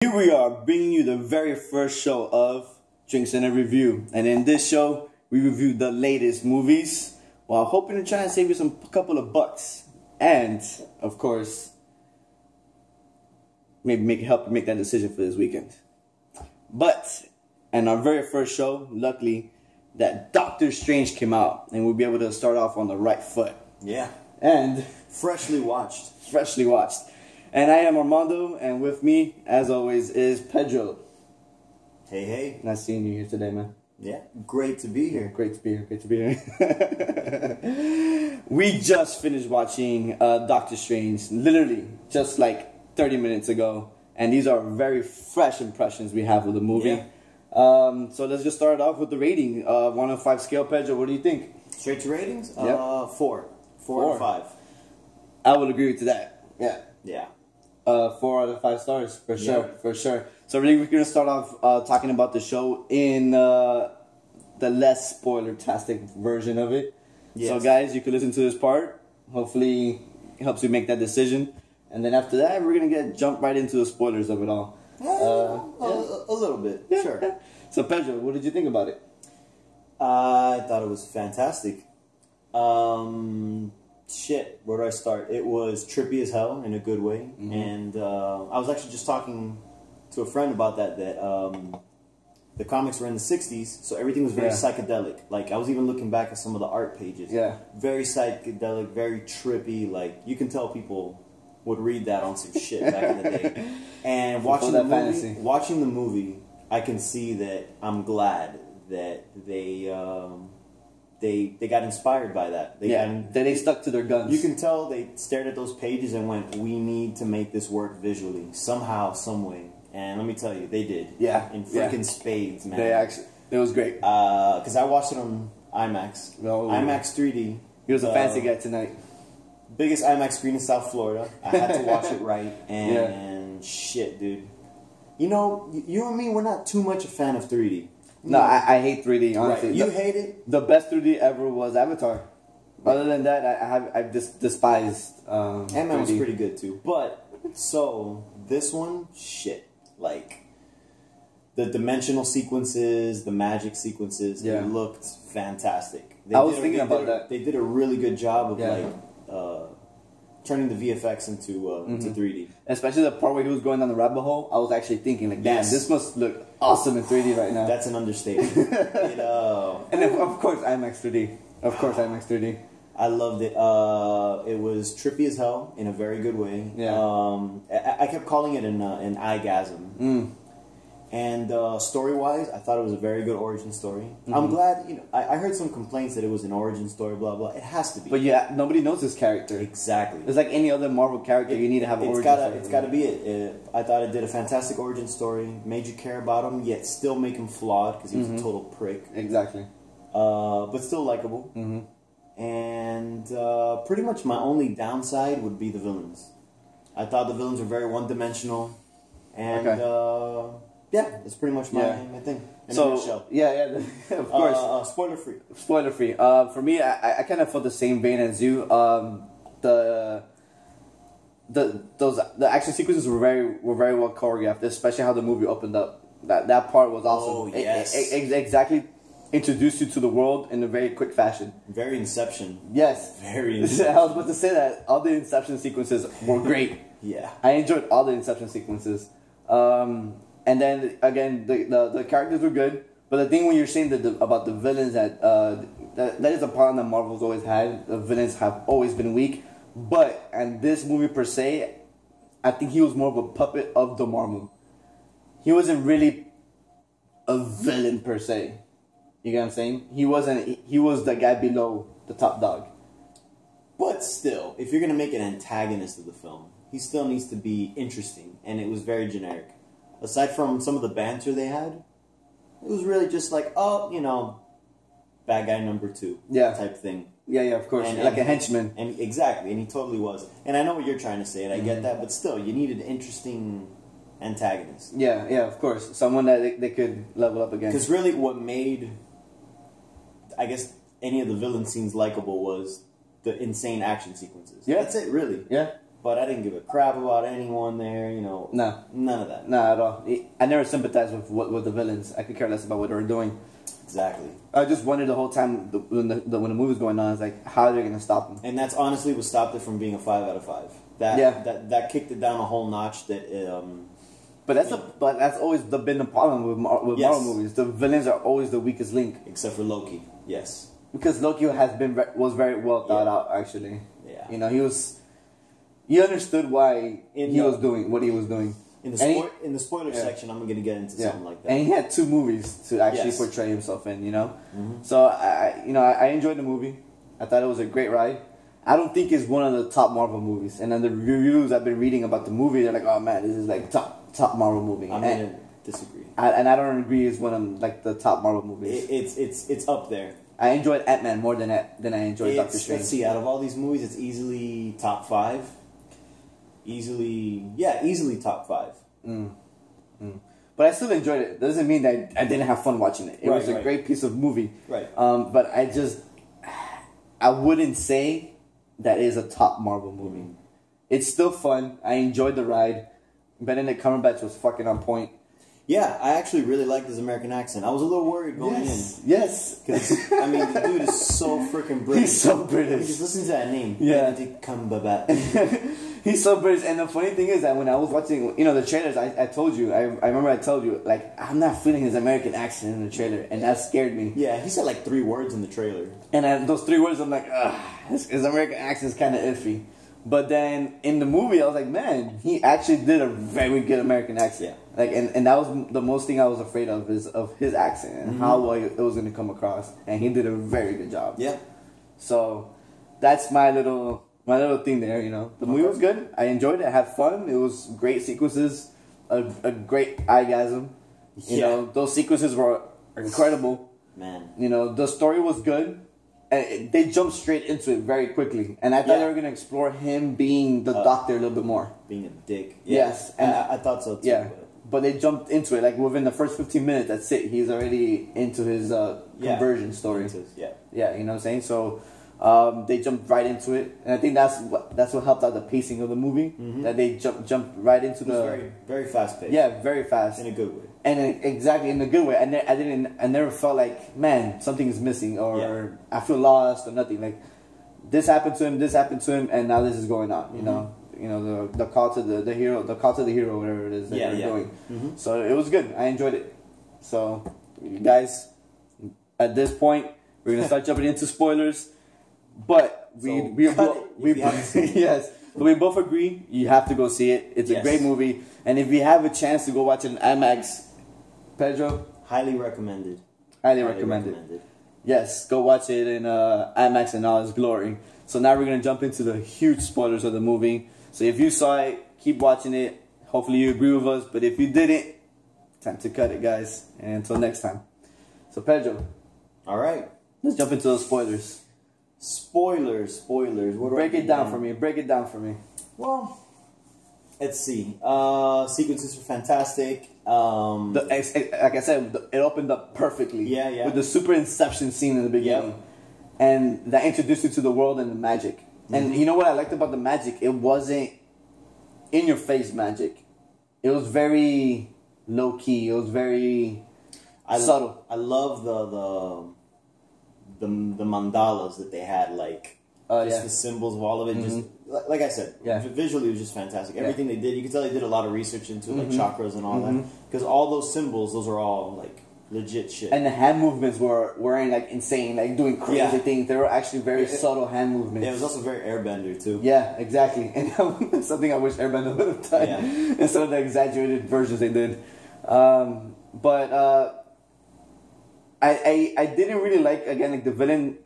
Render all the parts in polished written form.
Here we are bringing you the very first show of Drinks and a Review. And in this show, we review the latest movies while hoping to try and save you a couple of bucks. And, of course, maybe help you make that decision for this weekend. But, in our very first show, luckily, that Doctor Strange came out. And we'll be able to start off on the right foot. Yeah. And freshly watched. And I am Armando, and with me, as always, is Pedro. Hey, hey. Nice seeing you here today, man. Yeah, great to be here. Great to be here. We just finished watching Doctor Strange, literally just like 30 minutes ago. And these are very fresh impressions we have of the movie. Yeah. So let's just start off with the rating. 1 to 5 scale, Pedro, what do you think? Straight to ratings? Yep. 4 out of 5. I would agree to that. Yeah. Yeah. 4 out of 5 stars, for sure. So really, we're going to start off talking about the show in the less spoiler-tastic version of it. Yes. So guys, you can listen to this part. Hopefully, it helps you make that decision. And then after that, we're going to jump right into the spoilers of it all. A little bit, yeah. Sure. So Pedro, what did you think about it? I thought it was fantastic. Shit, where do I start? It was trippy as hell in a good way. Mm-hmm. And I was actually just talking to a friend about that the comics were in the 60s, so everything was very psychedelic. Like, I was even looking back at some of the art pages. Yeah. Very psychedelic, very trippy. Like, you can tell people would read that on some shit back in the day. And watching the movie, I can see that I'm glad that they got inspired by that. They stuck to their guns. You can tell they stared at those pages and went, we need to make this work visually, somehow, some way. And let me tell you, they did. Yeah. In freaking spades, man. It was great. Because I watched it on IMAX. Oh, IMAX 3D. He was a fancy guy tonight. Biggest IMAX screen in South Florida. I had to watch it right. And shit, dude. You know, you and me, we're not too much a fan of 3D. No, I hate 3D, honestly. Right. You hate it? The best 3D ever was Avatar. Right. Other than that, I've just despised Ant-Man was pretty good too. But, so, this one, shit. Like, the dimensional sequences, the magic sequences, it looked fantastic. I was thinking about that. They did a really good job of, turning the VFX into 3D. Especially the part where he was going down the rabbit hole, I was actually thinking, like, damn, this must look awesome in 3D right now. That's an understatement. You know. And of course, IMAX 3D. Of course, IMAX 3D. I loved it. It was trippy as hell in a very good way. Yeah. I kept calling it an eyegasm. Mm. And story-wise, I thought it was a very good origin story. Mm-hmm. I'm glad, you know, I heard some complaints that it was an origin story, blah, blah. It has to be. But yeah, nobody knows this character. Exactly. It's like any other Marvel character, you need to have an origin story. It's got to be it. I thought it did a fantastic origin story, made you care about him, yet still make him flawed, because he was a total prick. Exactly. But still likable. Mm-hmm. And pretty much my only downside would be the villains. I thought the villains were very one-dimensional. And... yeah, that's pretty much my thing. So, of course. Spoiler free. Spoiler free. For me, I kind of felt the same vein as you. The action sequences were very well choreographed, especially how the movie opened up. That part was awesome. Oh, yes. Exactly. Introduced you to the world in a very quick fashion. Very Inception. Yes. Very Inception. I was about to say that. All the Inception sequences were great. Yeah. I enjoyed all the Inception sequences. And then again, the characters were good, but the thing when you're saying about the villains that is a problem that Marvel's always had. The villains have always been weak, and this movie per se, I think he was more of a puppet of the Marvel. He wasn't really a villain per se. You get what I'm saying? He wasn't. He was the guy below the top dog. But still, if you're gonna make an antagonist of the film, he still needs to be interesting, and it was very generic. Aside from some of the banter they had, it was really just like, oh, you know, bad guy number 2 type thing. Yeah, of course. And like a henchman. And exactly, and he totally was. And I know what you're trying to say, and I get that, but still, you needed an interesting antagonist. Yeah, of course. Someone that they could level up against. Because really what made, I guess, any of the villain scenes likable was the insane action sequences. Yeah. That's it, really. Yeah. but I didn't give a crap about anyone there. You know, No, none of that. not at all. I never sympathized with the villains. I could care less about what they were doing. Exactly. I just wondered the whole time when the movie was going on, I was like, how are they gonna stop him? And that's honestly what stopped it from being a 5 out of 5. That kicked it down a whole notch. But that's always been the problem with Marvel movies. The villains are always the weakest link, except for Loki. Yes. Because Loki was very well thought out, actually. Yeah. You know, he understood why he was doing what he was doing. In the spoiler section, I'm gonna get into something like that. And he had 2 movies to actually portray himself in. You know, so I enjoyed the movie. I thought it was a great ride. I don't think it's one of the top Marvel movies. And then the reviews I've been reading about the movie, they're like, oh man, this is like top Marvel movie. I'm gonna disagree. I don't agree it's one of like the top Marvel movies. It's up there. I enjoyed Ant-Man more than I enjoyed Doctor Strange. Let's see, out of all these movies, it's easily top 5. Easily top 5. But I still enjoyed it. Doesn't mean that I didn't have fun watching it. It was a great piece of movie. Right. But I wouldn't say that is a top Marvel movie. It's still fun. I enjoyed the ride. Benedict Cumberbatch was fucking on point. Yeah, I actually really liked his American accent. I was a little worried going in. Yes. Because, I mean, the dude is so freaking British. He's so British. I mean, just listen to that name. Yeah. Benedict Cumberbatch. He's so British. And the funny thing is that when I was watching, the trailers, I told you, I remember I told you, like, I'm not feeling his American accent in the trailer. And that scared me. Yeah, he said like 3 words in the trailer. And those 3 words, I'm like, his American accent is kind of iffy. But then in the movie, I was like, man, he actually did a very good American accent. Yeah. Like, and that was the most thing I was afraid of is of his accent and how well it was going to come across. And he did a very good job. Yeah. So that's my little thing there. The movie was good. I enjoyed it. I had fun. It was great sequences, a great eyegasm. Those sequences were incredible. Man. The story was good. And they jumped straight into it very quickly. And I thought they were going to explore him being the doctor a little bit more. Being a dick. Yes. And I thought so too. Yeah. But they jumped into it. Like within the first 15 minutes, that's it. He's already into his conversion story. Yeah, you know what I'm saying? So they jumped right into it. And I think that's what helped out the pacing of the movie. That they jumped right into the... very, very fast paced. Yeah, very fast. In a good way. And exactly in a good way. I never felt like, man, something is missing or I feel lost or nothing. Like this happened to him, and now this is going on. The call to the hero, whatever it is that they're doing. So it was good. I enjoyed it. So you guys, at this point, we're gonna start jumping into spoilers. But we yes. But we both agree you have to go see it. It's a great movie, and if you have a chance to go watch it in IMAX, Pedro, highly recommended. Highly recommended. Yes, go watch it in IMAX in all its glory. So now we're gonna jump into the huge spoilers of the movie. So if you saw it, keep watching it. Hopefully you agree with us. But if you didn't, time to cut it, guys. And until next time. So Pedro. All right. Let's jump into those spoilers. Spoilers. Break it down for me. Well, let's see. Sequences were fantastic. Like I said, it opened up perfectly. Yeah. With the super Inception scene in the beginning. Yep. And that introduced you to the world and the magic. And you know what I liked about the magic? It wasn't in-your-face magic. It was very low-key. It was very subtle. I love the mandalas that they had, the symbols of all of it. Just like I said, visually it was just fantastic. Everything they did, you could tell they did a lot of research into like chakras and all that, because all those symbols, those are all like legit shit. And the hand movements weren't like insane, like doing crazy things. They were actually very subtle hand movements. It was also very Airbender too. Yeah, exactly. And that's something I wish Airbender would have done instead of the exaggerated versions they did. I didn't really like, again, like the villain.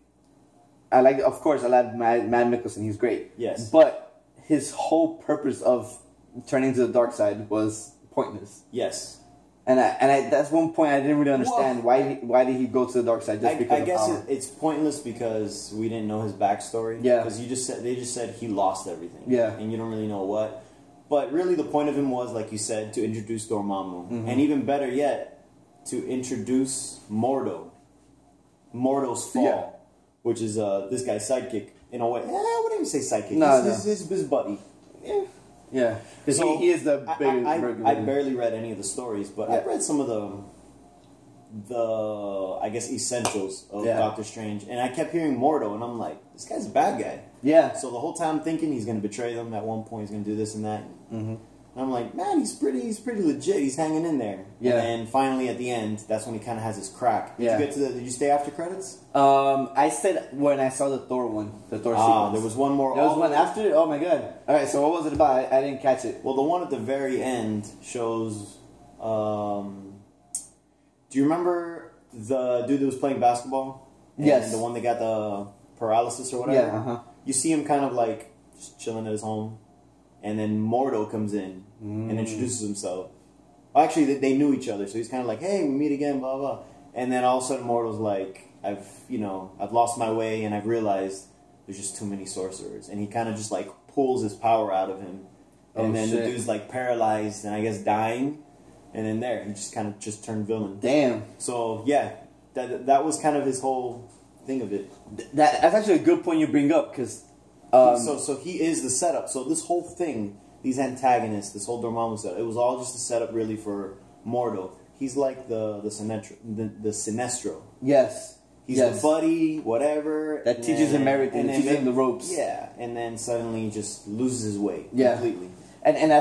I like Matt Mikkelsen. He's great. Yes. But his whole purpose of turning to the dark side was pointless. Yes. And that's one point I didn't really understand. Why did he go to the dark side just because I guess of power? It's pointless because we didn't know his backstory. Yeah. Because they just said he lost everything. Yeah. And you don't really know what. But really the point of him was, like you said, to introduce Dormammu. And even better yet, to introduce Mordo. Mordo's fall. Yeah. Which is this guy's sidekick. In a way, I wouldn't even say sidekick. No, His buddy. Yeah. Because So he is the biggest. I barely read any of the stories, but I read some of the I guess essentials of Doctor Strange, and I kept hearing Mordo, and I'm like, this guy's a bad guy. Yeah. So the whole time thinking he's going to betray them. At one point, he's going to do this and that. Mm-hmm. And I'm like, man, he's pretty legit. He's hanging in there. Yeah. And then finally, at the end, that's when he kind of has his crack. Did you stay after credits? I said when I saw the Thor one, the Thor sequence. There was one more. There was one after it. Oh my god! All right, so what was it about? I didn't catch it. Well, the one at the very end shows. Do you remember the dude that was playing basketball? Yes. And the one that got the paralysis or whatever? Yeah. You see him kind of like just chilling at his home. And then Mordo comes in and introduces himself. Well, actually, they knew each other, so he's kind of like, "Hey, we meet again," blah blah. And then all of a sudden, Mordo's like, "I've lost my way, and I've realized there's just too many sorcerers." And he kind of just like pulls his power out of him, and then the dude's like paralyzed and I guess dying. And then he just kind of turned villain. Damn. So yeah, that was kind of his whole thing of it. That's actually a good point you bring up because. So he is the setup. So this whole thing, these antagonists, this whole Dormammu setup, it was all just a setup really for Mordo. He's like the Sinestro. Yes. He's the buddy, whatever. That teaches him everything. That teaches him the ropes. Yeah, and then suddenly just loses his way completely. And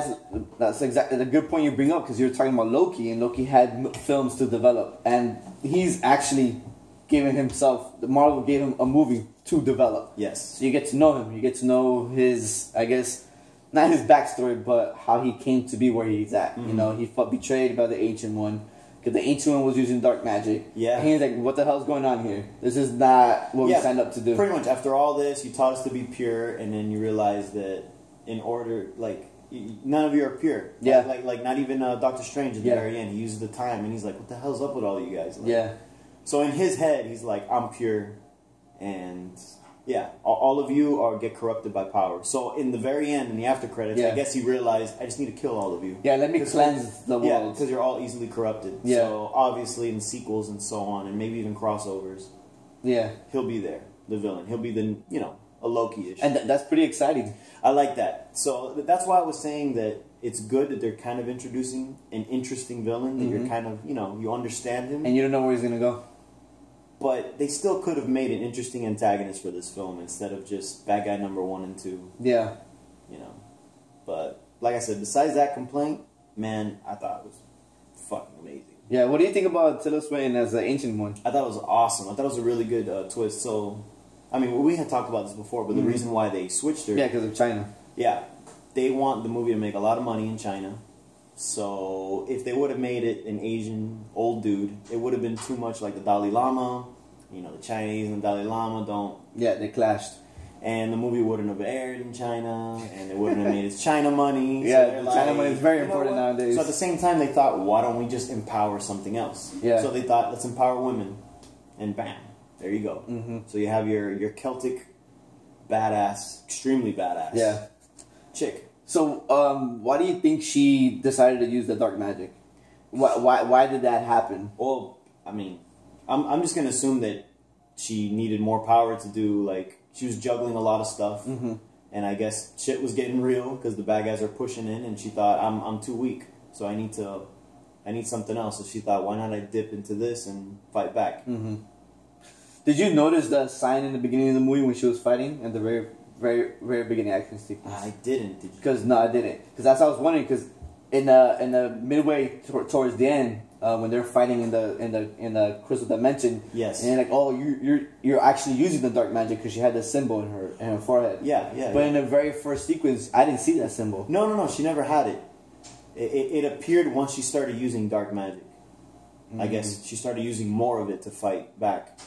that's exactly the good point you bring up because you're talking about Loki, and Loki had films to develop, and he's actually giving himself. Marvel gave him a movie to develop. Yes. So you get to know him. You get to know his, I guess, not his backstory, but how he came to be where he's at. Mm-hmm. You know, he felt betrayed by the Ancient One because the Ancient One was using dark magic. Yeah. And he's like, "What the hell's going on here? This is not what we signed up to do." Pretty much. After all this, you taught us to be pure, and then you realize that in order, like. None of you are pure. Yeah. Like not even Doctor Strange at the very end. He uses the time, and he's like, "What the hell's up with all you guys?" Like, So in his head, he's like, "I'm pure," and all of you get corrupted by power. So in the very end, in the after credits, I guess he realized, "I just need to kill all of you." Yeah, let me cleanse the world. Yeah, because you're all easily corrupted. Yeah. So obviously in sequels and so on, and maybe even crossovers. Yeah. He'll be there, the villain. He'll be the a Loki-ish. And that's pretty exciting. I like that. So that's why I was saying that it's good that they're kind of introducing an interesting villain that you're kind of, you understand him. And you don't know where he's going to go. But they still could have made an interesting antagonist for this film instead of just bad guy number 1 and 2. Yeah. But like I said, besides that complaint, man, I thought it was fucking amazing. Yeah, what do you think about Tilda Swinton as the Ancient One? I thought it was awesome. I thought it was a really good twist. So... I mean, we had talked about this before, but the reason why they switched her... Yeah, because of China. Yeah. They want the movie to make a lot of money in China. So if they would have made it an Asian old dude, it would have been too much like the Dalai Lama. The Chinese and the Dalai Lama don't... Yeah, they clashed. And the movie wouldn't have aired in China, and it wouldn't have made its China money. Yeah, so China money is very important nowadays. So at the same time, they thought, why don't we just empower something else? Yeah. So they thought, let's empower women. And bam. There you go. Mm-hmm. So you have your Celtic badass, extremely badass chick. So why do you think she decided to use the dark magic? Why did that happen? Well, I mean, I'm just going to assume that she needed more power to do, she was juggling a lot of stuff. Mm-hmm. And I guess shit was getting real because the bad guys are pushing in, and she thought, I'm too weak, so I need something else. So she thought, why not I dip into this and fight back? Mm-hmm. Did you notice the sign in the beginning of the movie when she was fighting at the very, very, very beginning action sequence? I didn't. Did you? Because no, I didn't. Because that's what I was wondering. Because in the midway towards the end, when they're fighting in the crystal dimension, yes, and you're like, oh, you're actually using the dark magic because she had the symbol in her forehead. Yeah. But in the very first sequence, I didn't see that symbol. No. She never had it. It appeared once she started using dark magic. Mm-hmm. I guess she started using more of it to fight back.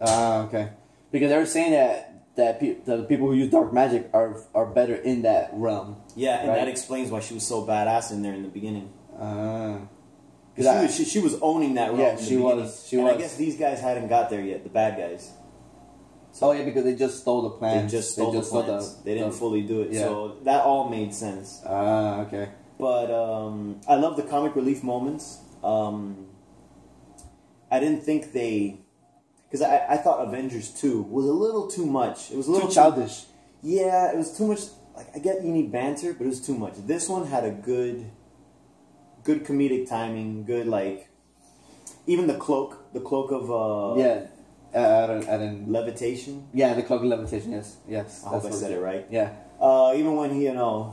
Okay. Because they were saying that the people who use dark magic are better in that realm. Yeah, and that explains why she was so badass in there in the beginning. Because she was owning that realm. Yeah, she was. I guess these guys hadn't got there yet, the bad guys. So, because they just stole the plans. They just stole the plans. They didn't fully do it. Yeah. So that all made sense. Okay. But I love the comic relief moments. I didn't think they... Because I thought Avengers 2 was a little too much. It was a little too childish. Yeah, it was too much like I get you need banter, but it was too much. This one had a good comedic timing, good like even the cloak of I don't levitation. Yeah, the cloak of levitation. Yes. I hope I said it right. Yeah. Even when he,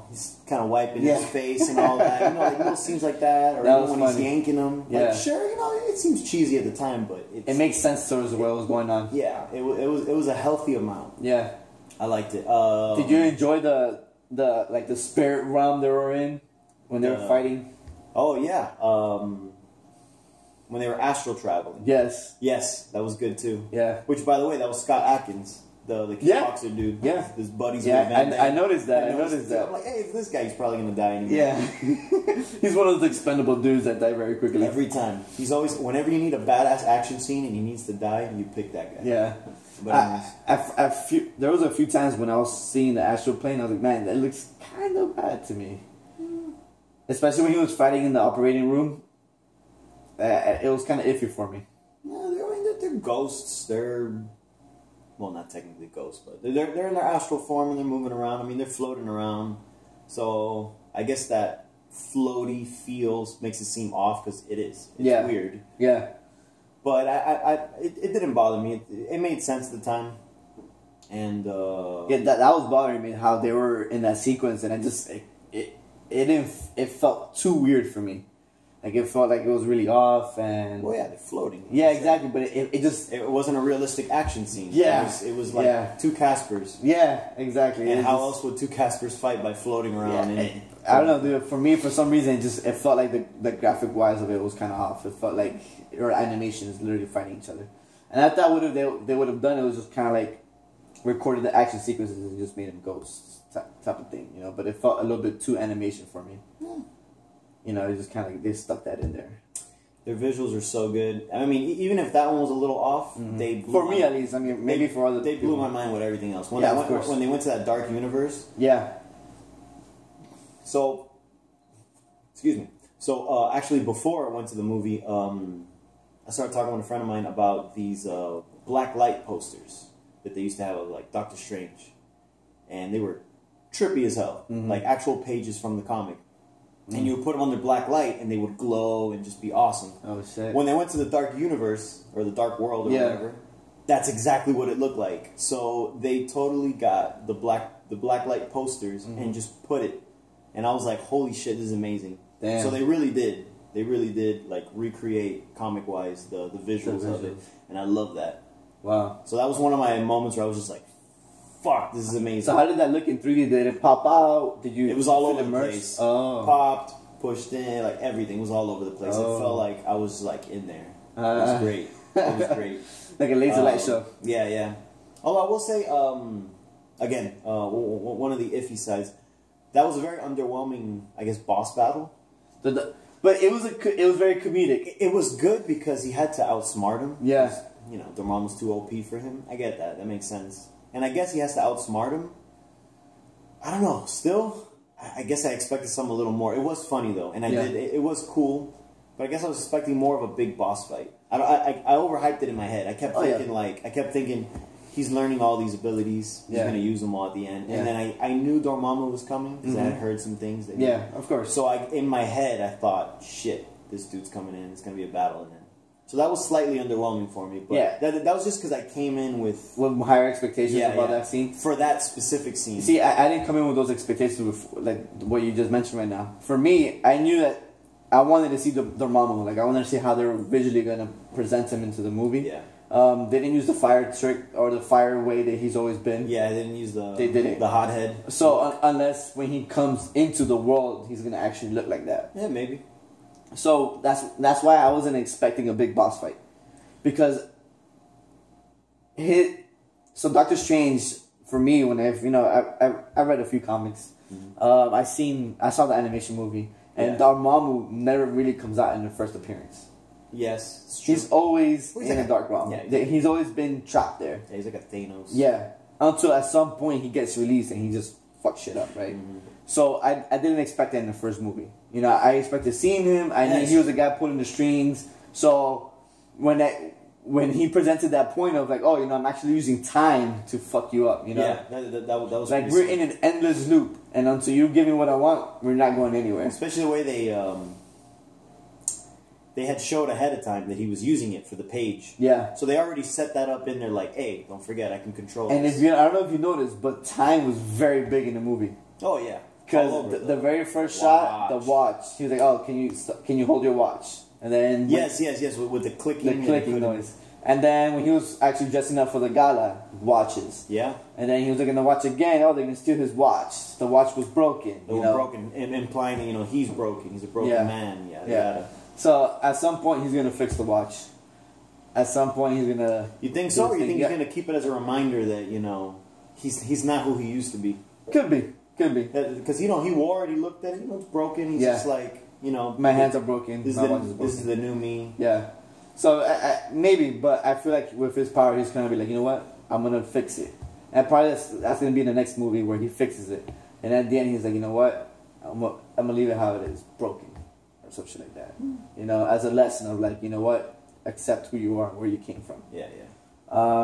he's kind of wiping his face and all that, like little scenes like that, or that even when funny. he's yanking him. Yeah. Like, sure, it seems cheesy at the time, but it makes sense towards what was going on. Yeah, it was a healthy amount. Yeah, I liked it. Did you enjoy the spirit realm they were in when they were fighting? Oh yeah, when they were astral traveling. Yes, that was good too. Yeah, which by the way, that was Scott Atkins. The kickboxer dude. Yeah. His buddies. Yeah, I noticed that. I noticed that. I'm like, hey, if this guy, he's probably going to die anyway. Yeah. He's one of those expendable dudes that die very quickly. Every time. He's always, whenever you need a badass action scene and he needs to die, you pick that guy. Yeah. But there was a few times when I was seeing the astral plane, I was like, man, that looks kind of bad to me. Especially when he was fighting in the operating room. It was kind of iffy for me. No, they're ghosts. Well, not technically ghosts, but they're in their astral form and they're moving around. I mean, they're floating around. So I guess that floaty feels makes it seem off because it is. It's weird. Yeah. But it didn't bother me. It made sense at the time. And that was bothering me how they were in that sequence, and it felt too weird for me. Like, it felt like it was really off, and... Well, yeah, they're floating. Yeah, exactly, but it just... It wasn't a realistic action scene. Yeah. It was like two Caspers. Yeah, exactly. And how else would two Caspers fight by floating around? I don't know, dude. For me, for some reason, it felt like the graphic-wise of it was kind of off. It felt like your animation is literally fighting each other. And I thought they would have done it was just kind of like recorded the action sequences and just made them ghosts type of thing, you know? But it felt a little bit too animation for me. You know, it just kind of they stuck that in there. Their visuals are so good. I mean, even if that one was a little off, they blew for me at least. I mean, maybe for other they blew my mind with everything else. When they went to that dark universe. Yeah. So, excuse me. So actually, before I went to the movie, I started talking with a friend of mine about these black light posters that they used to have of like Doctor Strange, and they were trippy as hell, like actual pages from the comic. And you would put them under black light, and they would glow and just be awesome. Oh, shit. When they went to the dark universe, or the dark world, or whatever, that's exactly what it looked like. So they totally got the black light posters and just put it. And I was like, holy shit, this is amazing. Damn. So they really did. They really did, like, recreate, comic-wise, the visuals of it. And I love that. Wow. So that was one of my moments where I was just like, fuck, this is amazing. So how did that look in 3D? Did it pop out? Did you? It was all over the place. Oh. Popped, pushed in, like everything was all over the place. It felt like I was like in there. It was great. It was great. Like a laser light show. Yeah, yeah. Although I will say, again, one of the iffy sides, that was a very underwhelming, I guess, boss battle. But it was very comedic. It was good because he had to outsmart him. Yeah. You know, Dormammu's too OP for him. I get that. That makes sense. And I guess he has to outsmart him. I don't know. Still, I guess I expected something a little more. It was funny, though. And I did. It was cool. But I guess I was expecting more of a big boss fight. I overhyped it in my head. I kept thinking, he's learning all these abilities. He's going to use them all at the end. Yeah. And then I knew Dormammu was coming because I had heard some things. Of course. So in my head, I thought, shit, this dude's coming in. It's going to be a battle. And then so that was slightly underwhelming for me. But that was just because I came in with higher expectations about that scene. For that specific scene. See, I didn't come in with those expectations with like what you just mentioned right now. For me, I knew that I wanted to see Dormammu. Like, I wanted to see how they were visually going to present him into the movie. Yeah. They didn't use the fire trick or the fire way that he's always been. Yeah, they didn't use the hothead. So unless when he comes into the world, he's going to actually look like that. Yeah, maybe. So that's why I wasn't expecting a big boss fight, because Doctor Strange, for me, when I read a few comics, I saw the animation movie, and Dormammu never really comes out in the first appearance. Yes, it's true. He's always in a dark realm. Yeah, he's always been trapped there. Yeah, he's like a Thanos. Yeah, until at some point he gets released and he just fucks shit up, right? So I didn't expect that in the first movie. You know, I expected seeing him. I knew he was the guy pulling the strings. So when when he presented that point of like, oh, you know, I'm actually using time to fuck you up, you know? Yeah, that was like we're in an endless loop, and until you give me what I want, we're not going anywhere. Especially the way they had showed ahead of time that he was using it for the page. Yeah. So they already set that up in there, like, hey, don't forget, I can control. And this. if you, I don't know if you noticed, but time was very big in the movie. Oh yeah. Because the very first shot, the watch, he was like, oh, can you hold your watch? And then yes, with the clicking noise. And then when he was actually dressing up for the gala, watches. Yeah. And then he was looking at the watch again. Oh, they're gonna steal his watch. The watch was broken. Broken, implying you know he's broken. He's a broken man. Yeah. So at some point he's gonna fix the watch. At some point he's gonna. You think so, or you think he's gonna keep it as a reminder that you know he's not who he used to be? Could be. Because you know he wore it. He looked at it. He looks broken. He's just like you know. My hands are broken. This is the new me. Yeah. So maybe, but I feel like with his power, he's gonna be like, you know what? I'm gonna fix it, and probably that's gonna be in the next movie where he fixes it, and at the end he's like, you know what? I'm gonna leave it how it is, broken, or some shit like that. You know, as a lesson of like, you know what? Accept who you are, where you came from. Yeah.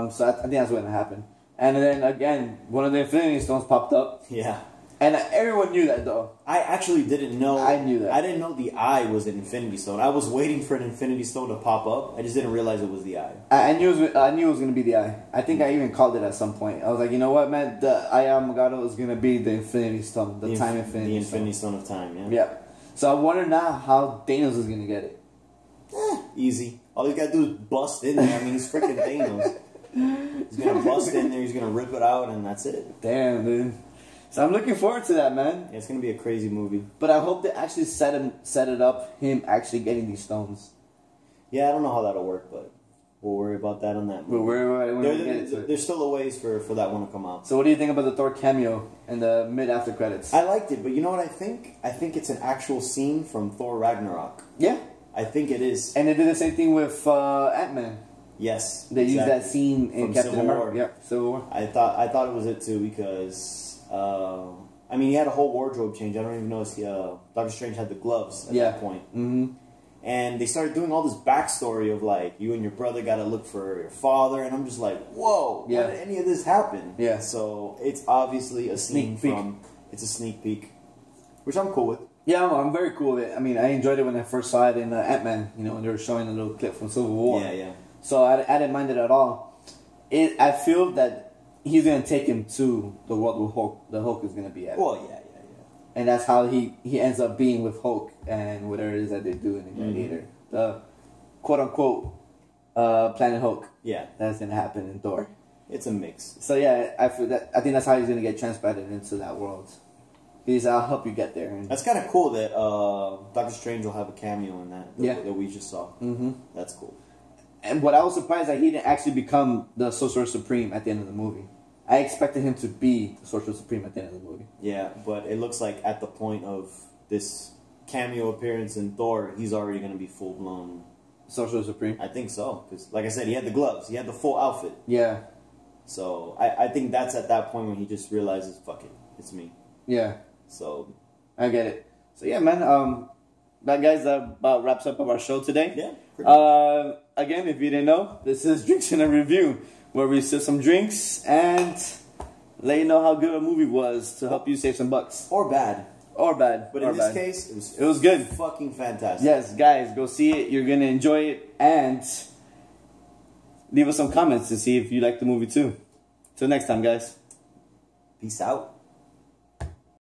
So I think that's what's gonna happen. And then again, one of the Infinity Stones popped up. Yeah. And everyone knew that though. I actually didn't know. I knew that. I didn't know the eye was an Infinity Stone. I was waiting for an Infinity Stone to pop up. I just didn't realize it was the eye. I knew it was gonna be the eye. I think I even called it at some point. I was like, you know what, man, the Eye Amagado is gonna be the Infinity Stone, the Time Infinity. The Infinity Stone of Time. Yeah. Yeah. So I wonder now how Thanos is gonna get it. Easy. All he's gotta do is bust in there. I mean, he's freaking Thanos. He's gonna bust in there. He's gonna rip it out, and that's it. Damn, dude. So I'm looking forward to that, man. Yeah, it's gonna be a crazy movie. But I hope they actually set it up, him actually getting these stones. Yeah, I don't know how that'll work, but we'll worry about that on that movie. There's still a ways for that one to come out. So what do you think about the Thor cameo and the mid-after credits? I liked it, but you know what I think? I think it's an actual scene from Thor Ragnarok. Yeah. I think it is. And they did the same thing with Ant-Man. Yes. They used that scene in Captain America. Yeah, Civil War. I thought it was it too because I mean he had a whole wardrobe change. I don't even know if Doctor Strange had the gloves at that point. Mm-hmm. And they started doing all this backstory of like you and your brother got to look for your father, and I'm just like, whoa, how did any of this happen? Yeah. So it's obviously a scene from. It's a sneak peek, which I'm cool with. Yeah, I'm very cool with it. I mean, I enjoyed it when I first saw it in Ant-Man. You know, when they were showing a little clip from Civil War. Yeah. So I didn't mind it at all. I feel that he's gonna take him to the world where Hulk is gonna be at. Well, yeah. And that's how he ends up being with Hulk and whatever it is that they do in the Gladiator, the quote unquote Planet Hulk. Yeah, that's gonna happen in Thor. It's a mix. So yeah, I think that's how he's gonna get transplanted into that world. I'll help you get there. And that's kind of cool that Doctor Strange will have a cameo in that. That we just saw. Mm-hmm. That's cool. And what I was surprised that he didn't actually become the Sorcerer Supreme at the end of the movie. I expected him to be the Sorcerer Supreme at the end of the movie. Yeah, but it looks like at the point of this cameo appearance in Thor, he's already going to be full blown Sorcerer Supreme. I think so, because like I said, he had the gloves, he had the full outfit. Yeah. So I think that's at that point when he just realizes, fuck it, it's me. Yeah. So I get it. So yeah, man. That guys about wraps up our show today. Yeah. Again, if you didn't know, this is Drinks in a Review, where we sip some drinks and let you know how good a movie was to help you save some bucks. Or bad. But in this case, it was good. Fucking fantastic. Yes, guys, go see it. You're gonna enjoy it, and leave us some comments to see if you like the movie too. Till next time, guys. Peace out.